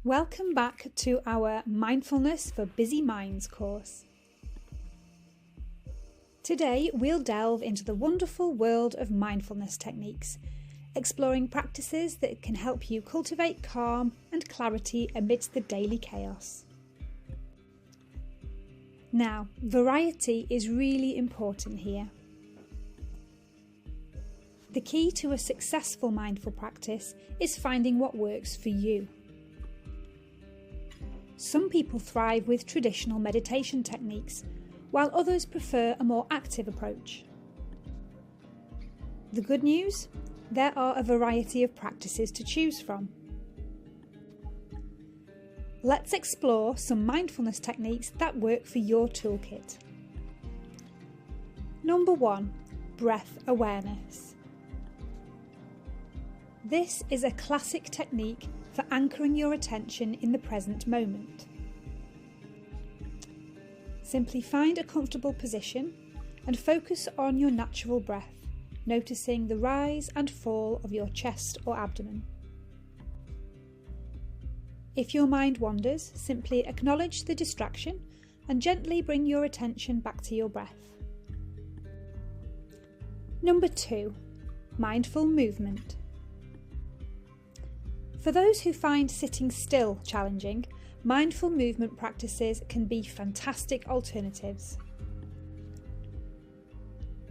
Welcome back to our Mindfulness for Busy Minds course. Today we'll delve into the wonderful world of mindfulness techniques, exploring practices that can help you cultivate calm and clarity amidst the daily chaos. Now, variety is really important here. The key to a successful mindful practice is finding what works for you. Some people thrive with traditional meditation techniques, while others prefer a more active approach. The good news? There are a variety of practices to choose from. Let's explore some mindfulness techniques that work for your toolkit. Number 1. Breath awareness. This is a classic technique for anchoring your attention in the present moment. Simply find a comfortable position and focus on your natural breath, noticing the rise and fall of your chest or abdomen. If your mind wanders, simply acknowledge the distraction and gently bring your attention back to your breath. Number 2. Mindful movement. For those who find sitting still challenging, mindful movement practices can be fantastic alternatives.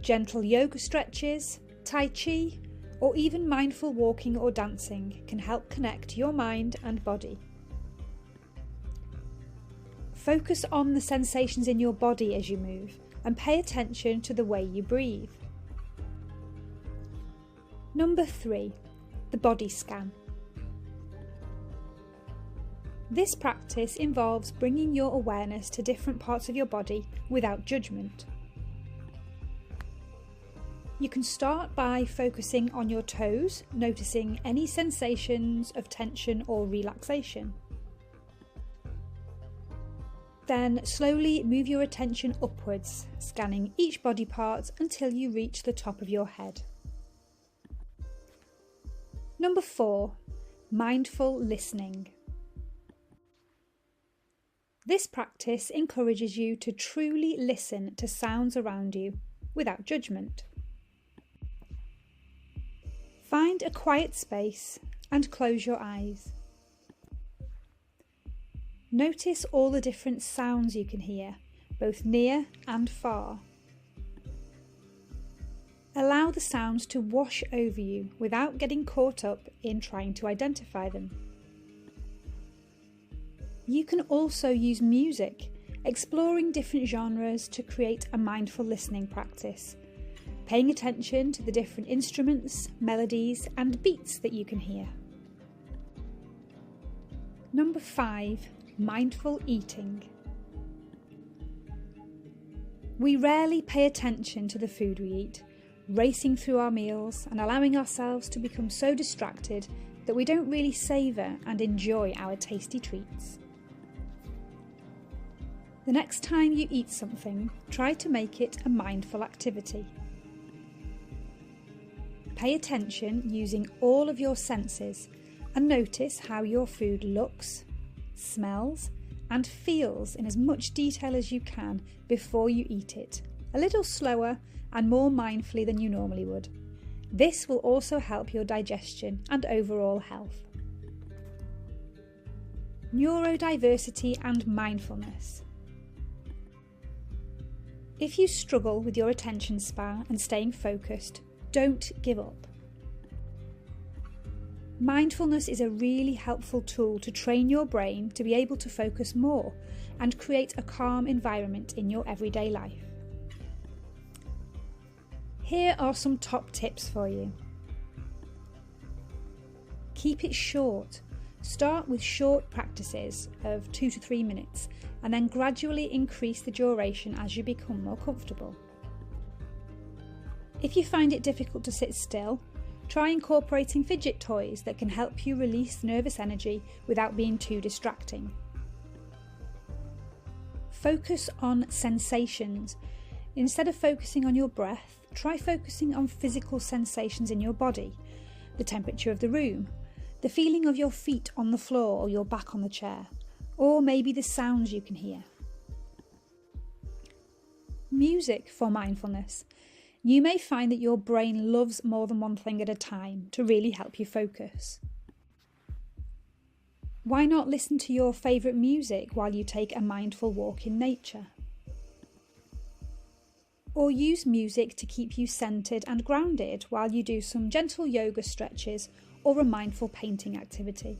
Gentle yoga stretches, tai chi, or even mindful walking or dancing can help connect your mind and body. Focus on the sensations in your body as you move and pay attention to the way you breathe. Number 3. The body scan. This practice involves bringing your awareness to different parts of your body without judgment. You can start by focusing on your toes, noticing any sensations of tension or relaxation. Then slowly move your attention upwards, scanning each body part until you reach the top of your head. Number 4. Mindful listening. This practice encourages you to truly listen to sounds around you without judgment. Find a quiet space and close your eyes. Notice all the different sounds you can hear, both near and far. Allow the sounds to wash over you without getting caught up in trying to identify them. You can also use music, exploring different genres to create a mindful listening practice, paying attention to the different instruments, melodies, and beats that you can hear. Number 5. Mindful eating. We rarely pay attention to the food we eat, racing through our meals and allowing ourselves to become so distracted that we don't really savour and enjoy our tasty treats. The next time you eat something, try to make it a mindful activity. Pay attention using all of your senses and notice how your food looks, smells, and feels in as much detail as you can before you eat it, a little slower and more mindfully than you normally would. This will also help your digestion and overall health. Neurodiversity and mindfulness. If you struggle with your attention span and staying focused, don't give up. Mindfulness is a really helpful tool to train your brain to be able to focus more and create a calm environment in your everyday life. Here are some top tips for you. Keep it short. Start with short practices of 2 to 3 minutes and then gradually increase the duration as you become more comfortable. If you find it difficult to sit still, try incorporating fidget toys that can help you release nervous energy without being too distracting. Focus on sensations. Instead of focusing on your breath, try focusing on physical sensations in your body, the temperature of the room, the feeling of your feet on the floor or your back on the chair, or maybe the sounds you can hear. Music for mindfulness. You may find that your brain loves more than one thing at a time to really help you focus. Why not listen to your favourite music while you take a mindful walk in nature? Or use music to keep you centred and grounded while you do some gentle yoga stretches or a mindful painting activity.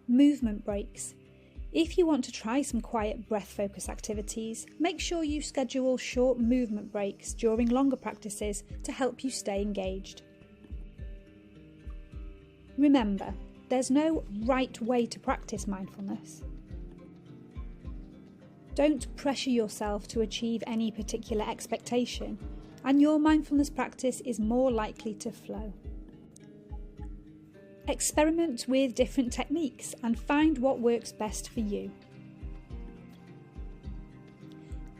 Movement breaks. If you want to try some quiet breath focus activities, make sure you schedule short movement breaks during longer practices to help you stay engaged. Remember, there's no right way to practice mindfulness. Don't pressure yourself to achieve any particular expectation, and your mindfulness practice is more likely to flow. Experiment with different techniques and find what works best for you.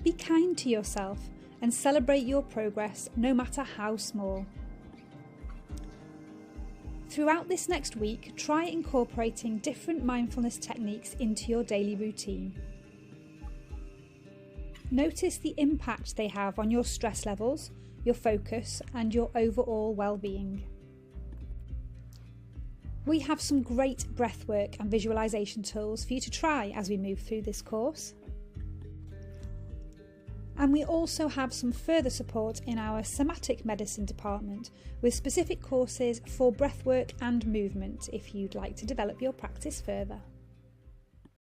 Be kind to yourself and celebrate your progress, no matter how small. Throughout this next week, try incorporating different mindfulness techniques into your daily routine. Notice the impact they have on your stress levels, your focus, and your overall well-being. We have some great breathwork and visualisation tools for you to try as we move through this course. And we also have some further support in our somatic medicine department with specific courses for breathwork and movement if you'd like to develop your practice further.